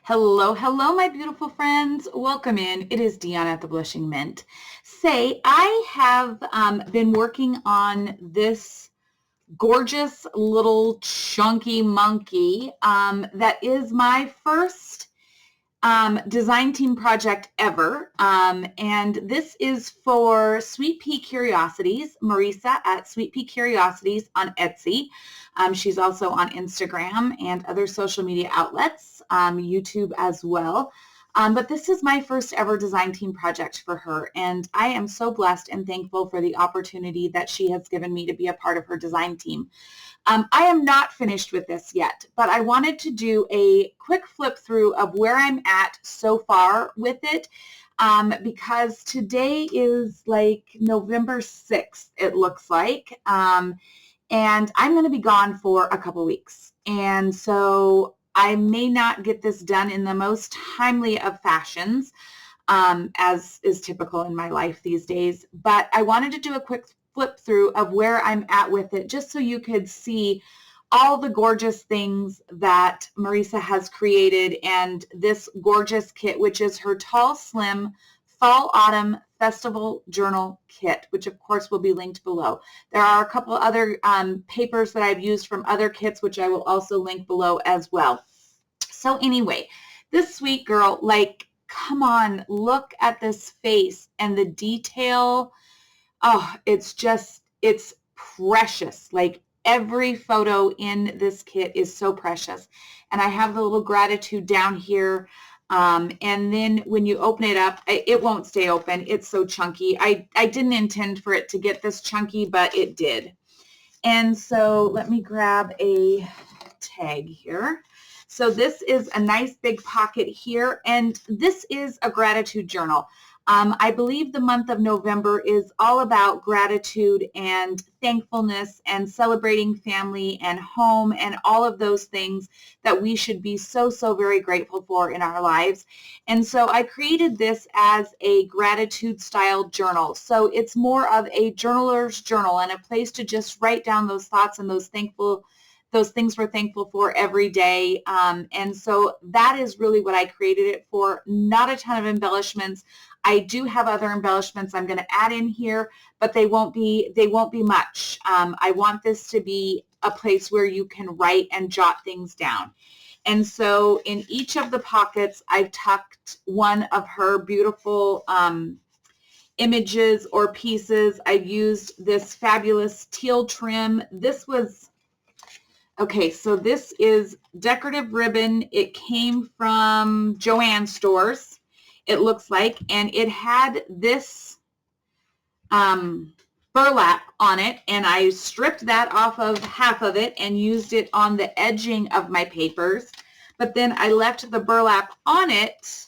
Hello, hello, my beautiful friends. Welcome in. It is Dion at the Blushing Mint. I have been working on this gorgeous little chunky monkey that is my first design team project ever. And this is for Sweet Pea Curiosities, Marisa at Sweet Pea Curiosities on Etsy. She's also on Instagram and other social media outlets, YouTube as well. But this is my first ever design team project for her, and I am so blessed and thankful for the opportunity that she has given me to be a part of her design team. I am not finished with this yet, but I wanted to do a quick flip through of where I'm at so far with it, because today is like November 6th, it looks like, and I'm going to be gone for a couple weeks. And so I may not get this done in the most timely of fashions, as is typical in my life these days, but I wanted to do a quick flip through of where I'm at with it, just so you could see all the gorgeous things that Marisa has created, and this gorgeous kit, which is her Tall Slim Fall Autumn Festival Journal Kit, which of course will be linked below. There are a couple other papers that I've used from other kits, which I will also link below as well. So anyway, this sweet girl, like, come on, look at this face and the detail. Oh, it's precious. Like, every photo in this kit is so precious. And I have the little gratitude down here. And then when you open it up, it won't stay open. It's so chunky. I didn't intend for it to get this chunky, but it did. And so let me grab a tag here. So this is a nice big pocket here, and this is a gratitude journal. I believe the month of November is all about gratitude and thankfulness and celebrating family and home and all of those things that we should be so, so very grateful for in our lives. And so I created this as a gratitude style journal. So it's more of a journaler's journal and a place to just write down those thoughts and those things we're thankful for every day. And so that is really what I created it for. Not a ton of embellishments. I do have other embellishments I'm going to add in here, but they won't be much. I want this to be a place where you can write and jot things down. And so in each of the pockets, I've tucked one of her beautiful images or pieces. I've used this fabulous teal trim. Okay, so this is decorative ribbon. It came from Joann stores, it looks like, and it had this burlap on it, and I stripped that off of half of it and used it on the edging of my papers, but then I left the burlap on it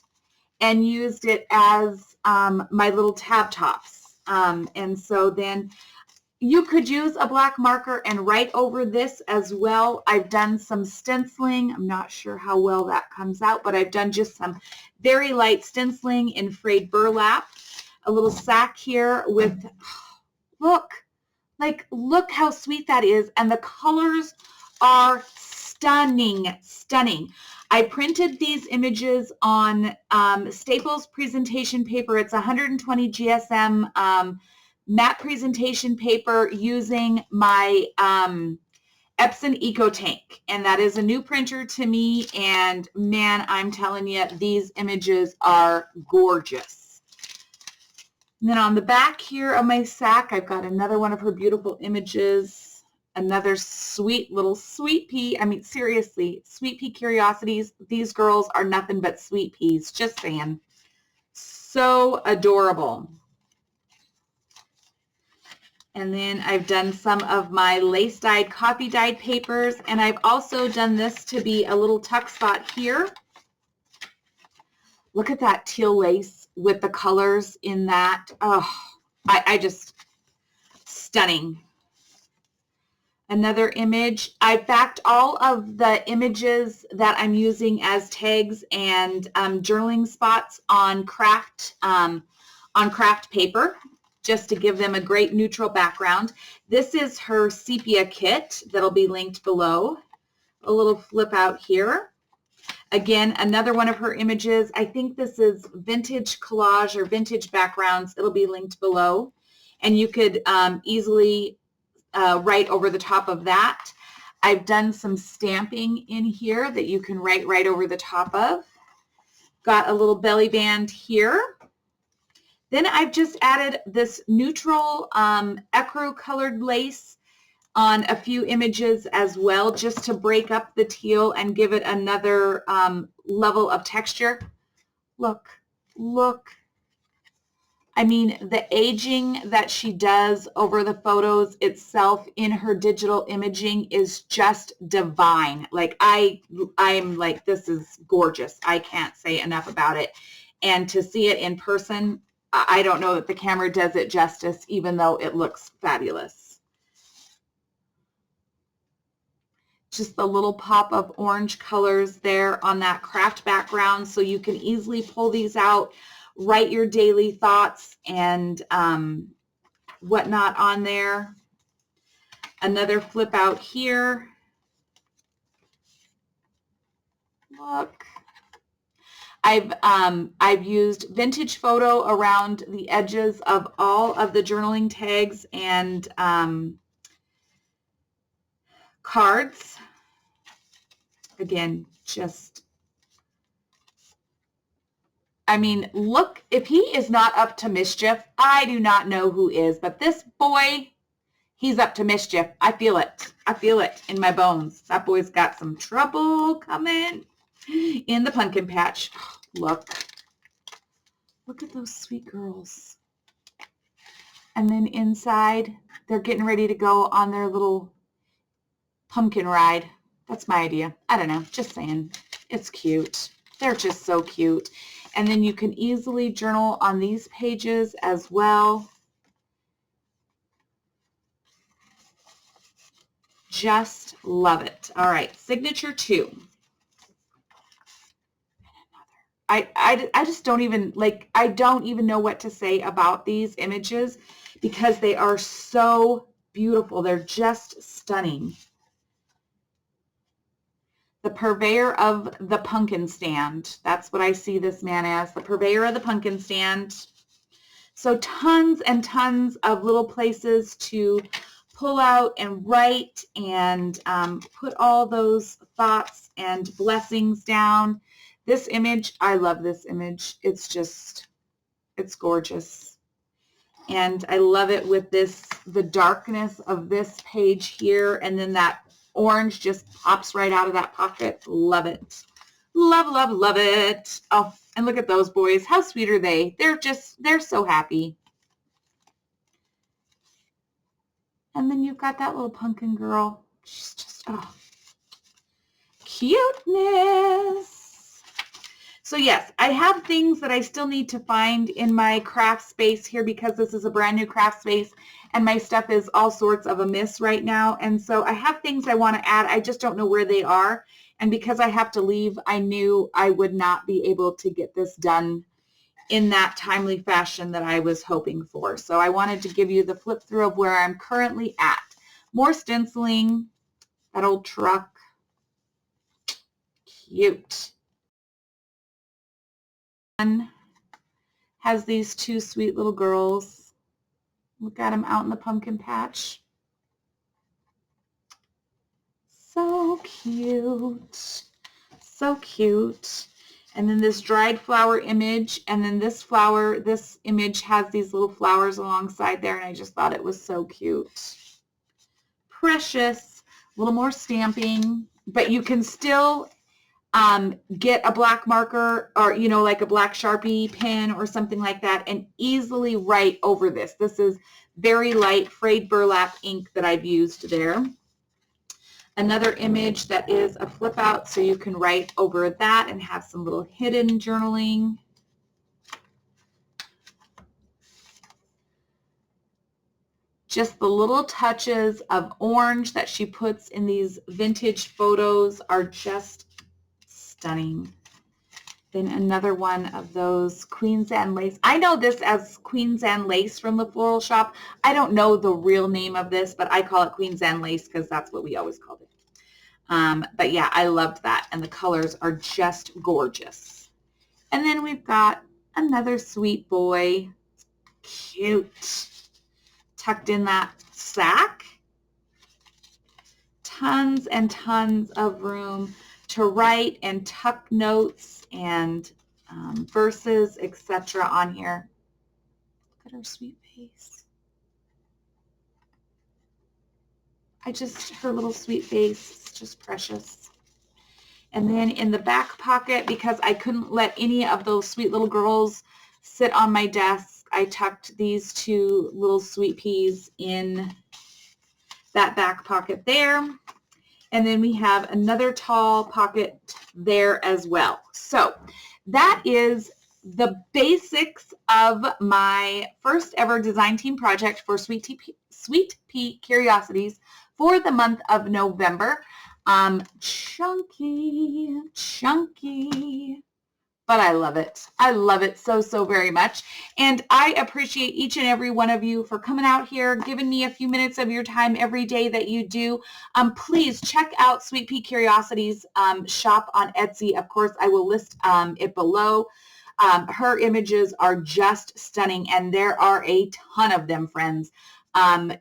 and used it as my little tab tops. And so then you could use a black marker and write over this as well. I've done some stenciling. I'm not sure how well that comes out, but I've done just some very light stenciling in frayed burlap. A little sack here with, look how sweet that is. And the colors are stunning, stunning. I printed these images on Staples presentation paper. It's 120 GSM matte presentation paper using my Epson Eco Tank, and that is a new printer to me, and man, I'm telling you, these images are gorgeous. And then on the back here of my sack, I've got another one of her beautiful images, another sweet little sweet pea. I mean, seriously, Sweet Pea Curiosities, these girls are nothing but sweet peas, just saying. So adorable. And then I've done some of my lace dyed, coffee dyed papers, and I've also done this to be a little tuck spot here. Look at that teal lace with the colors in that. Oh, I just, stunning. Another image. I've backed all of the images that I'm using as tags and journaling spots on craft paper, just to give them a great neutral background. This is her sepia kit that'll be linked below. A little flip out here. Again, another one of her images. I think this is vintage collage or vintage backgrounds. It'll be linked below. And you could easily write over the top of that. I've done some stamping in here that you can write right over the top of. Got a little belly band here. Then I've just added this neutral ecru colored lace on a few images as well, just to break up the teal and give it another level of texture. Look, look. I mean, the aging that she does over the photos itself in her digital imaging is just divine. Like I'm like, this is gorgeous. I can't say enough about it. And to see it in person, I don't know that the camera does it justice, even though it looks fabulous. Just the little pop of orange colors there on that craft background, so you can easily pull these out, write your daily thoughts and whatnot on there. Another flip out here. Look. I've used vintage photo around the edges of all of the journaling tags and cards. Again, just, I mean, look, if he is not up to mischief, I do not know who is, but this boy, he's up to mischief. I feel it. I feel it in my bones. That boy's got some trouble coming in the pumpkin patch. Look at those sweet girls. And then inside, they're getting ready to go on their little pumpkin ride. That's my idea. I don't know, just saying. It's cute. They're just so cute. And then you can easily journal on these pages as well. Just love it. All right, signature 2. I just don't even, like, I don't even know what to say about these images because they are so beautiful. They're just stunning. The purveyor of the pumpkin stand. That's what I see this man as, the purveyor of the pumpkin stand. So tons and tons of little places to pull out and write and put all those thoughts and blessings down. This image, I love this image. It's just, it's gorgeous. And I love it with this, the darkness of this page here, and then that orange just pops right out of that pocket. Love it. Love, love, love it. Oh, and look at those boys. How sweet are they? They're so happy. And then you've got that little pumpkin girl. She's just, oh, cuteness. So yes, I have things that I still need to find in my craft space here because this is a brand new craft space and my stuff is all sorts of a mess right now. And so I have things I want to add. I just don't know where they are. And because I have to leave, I knew I would not be able to get this done in that timely fashion that I was hoping for. So I wanted to give you the flip through of where I'm currently at. More stenciling, that old truck, cute. Has these two sweet little girls. Look at them out in the pumpkin patch. So cute. So cute. And then this dried flower image, and then this flower, this image has these little flowers alongside there, and I just thought it was so cute. Precious. A little more stamping, but you can still get a black marker or, you know, like a black Sharpie pen or something like that and easily write over this. This is very light frayed burlap ink that I've used there. Another image that is a flip out, so you can write over that and have some little hidden journaling. Just the little touches of orange that she puts in these vintage photos are just stunning. Then another one of those Queen's Anne lace. I know this as Queen's Anne lace from the floral shop. I don't know the real name of this, but I call it Queen's Anne lace because that's what we always called it. But yeah, I loved that. And the colors are just gorgeous. And then we've got another sweet boy. Cute. Tucked in that sack. Tons and tons of room to write and tuck notes and verses, etc. on here. Look at her sweet face. Her little sweet face is just precious. And then in the back pocket, because I couldn't let any of those sweet little girls sit on my desk, I tucked these two little sweet peas in that back pocket there. And then we have another tall pocket there as well. So that is the basics of my first ever design team project for Sweet Pea Curiosities for the month of November. Chunky, but I love it. I love it so, so very much. And I appreciate each and every one of you for coming out here, giving me a few minutes of your time every day that you do. Please check out Sweet Pea Curiosities shop on Etsy. Of course, I will list it below. Her images are just stunning, and there are a ton of them, friends.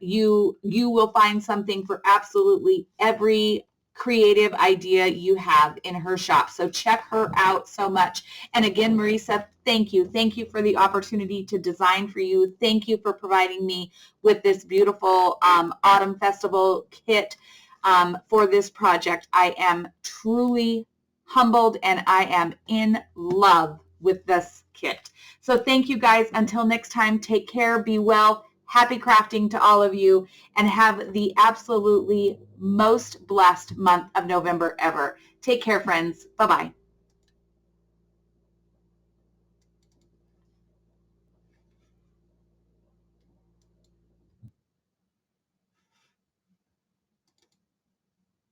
You will find something for absolutely every creative idea you have in her shop. So check her out so much. And again, Marisa, thank you. Thank you for the opportunity to design for you. Thank you for providing me with this beautiful Autumn Festival kit for this project. I am truly humbled and I am in love with this kit. So thank you guys. Until next time, take care, be well. Happy crafting to all of you, and have the absolutely most blessed month of November ever. Take care, friends. Bye-bye.